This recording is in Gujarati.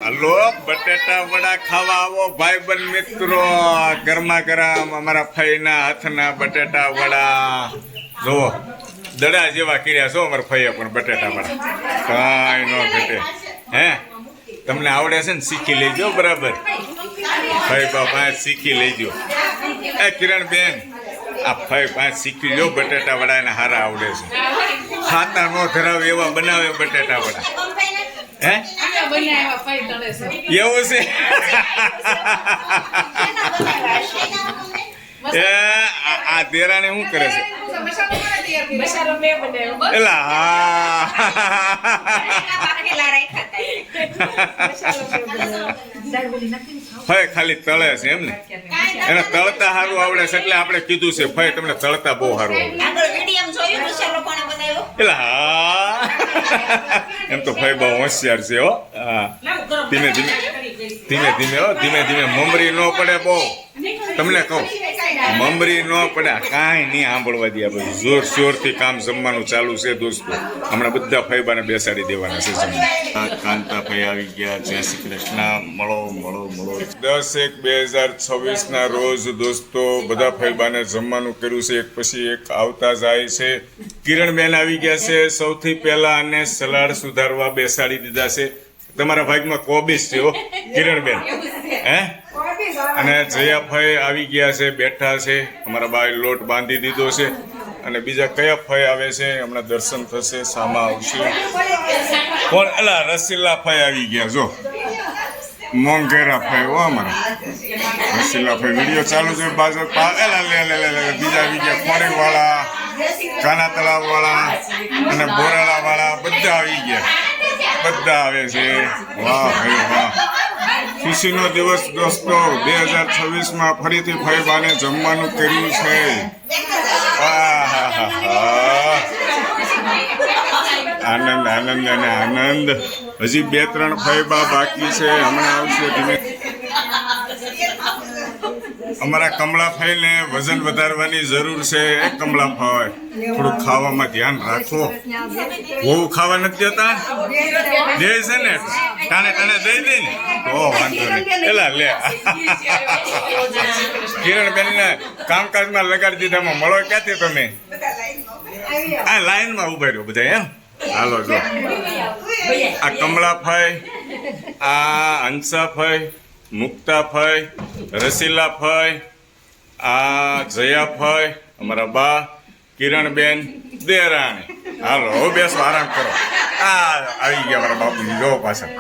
હલો, બટેટા વડા ખાવા આવો ભાઈબંધ મિત્રો. ગરમા ગરમ અમારા ફઈના હાથના બટેટા વડા. જુઓ દડા જેવા કર્યા છો અમારા ફઈએ પણ બટેટા વડા કાંઈ ન ઘટે. હે તમને આવડે છે ને? શીખી લેજો બરાબર. ફઈ બાપા શીખી લેજો. એ કિરણ બેન, આ ફઈ પાંચ શીખી લો. બટેટા વડા એને હારા આવડે છે. ખાતા નો ધરાવે એવા બનાવે બટેટા વડા. હે એવું છે? એ આ દેરાને શું કરે છે? એલા ફઈ ખાલી તળે છે એમ ને? એને તળતા સારું આવડે છે એટલે આપણે કીધું છે ફઈ તમને તળતા બહુ સારું આવડે. એલા હા, એમ તો ફઈ બહુ હોશિયાર છે હો. હા, ધીમે ધીમે હો, ધીમે ધીમે. મમરી ન પડે બહુ, તમને કહું. મમરી ન પડે, કાંઈ નહીં સાંભળવા દે. બધું જોર શોરથી કામ જમવાનું ચાલુ છે દોસ્તો. હમણાં બધા ફઈબાને બેસાડી દેવાના છે જમવા. કાંતા ફઈ આવી ગયા. જય શ્રી કૃષ્ણ. મળો મળો મળો. 10/1/2026 ના રોજ દોસ્તો બધા ફઈબાને જમવાનું કર્યું છે. એક પછી એક આવતા જાય છે. કિરણબેન આવી ગયા છે સૌથી પહેલા, અને સલાડ સુધારવા બેસાડી દીધા છે. તમારા ભાગમાં કોબીજ છે હો કિરણબેન. હે, અને જયાફઈ આવી ગયા છે, બેઠા છે. અમારા બાએ લોટ બાંધી દીધો છે. અને બીજા કયા ફઈ આવે છે હમણાં દર્શન થશે, સામા આવશે. કોણ? એલા રસીલા ફઈ આવી ગયા. જો મોંઘેરા ફઈ હો અમારા રસીલા ફઈ. વિડીયો ચાલુ છે બાજુ. એલા લે બીજા આવી ગયા. ખોડી વાળા, કાના તળાવ વાળા અને બોરાળા વાળા બધા આવી ગયા. બધા આવે છે. વાહ ભાઈ વાહ. ખુશીનો દિવસ દોસ્તો. 2026માં ફરીથી ફઈબાને જમવાનું કર્યું છે. આનંદ આનંદ અને આનંદ. હજી 2-3 ફઈબા બાકી છે, હમણાં આવશે ધીમે. અમારા કમળા ફઈને વજન વધારવાની જરૂર છે. એ કમળા ફઈ થોડું ખાવામાં ધ્યાન રાખો. બહુ ખાવા નથી દેતા. દે છે ને ટાણે ટાણે દઈ દે ને તો વાંધો નહીં. એલા લે કિરણબેન ને કામકાજમાં લગાડી દીધામાં મળો ક્યાંથી તમે? આ લાઈનમાં ઉભા રહ્યો બધા. એમ હાલો જો આ કમળા ફઈ, આ હંસા ફઈ, મુક્તા ફઈ, રસીલા ફઈ, આ જયા ફઈ, અમારા બા કિરણબેન, દેરાણી. હાલો હવે બેસો, આરામ કરો. આ આવી ગયા મારા બાપુની જો પાછળ.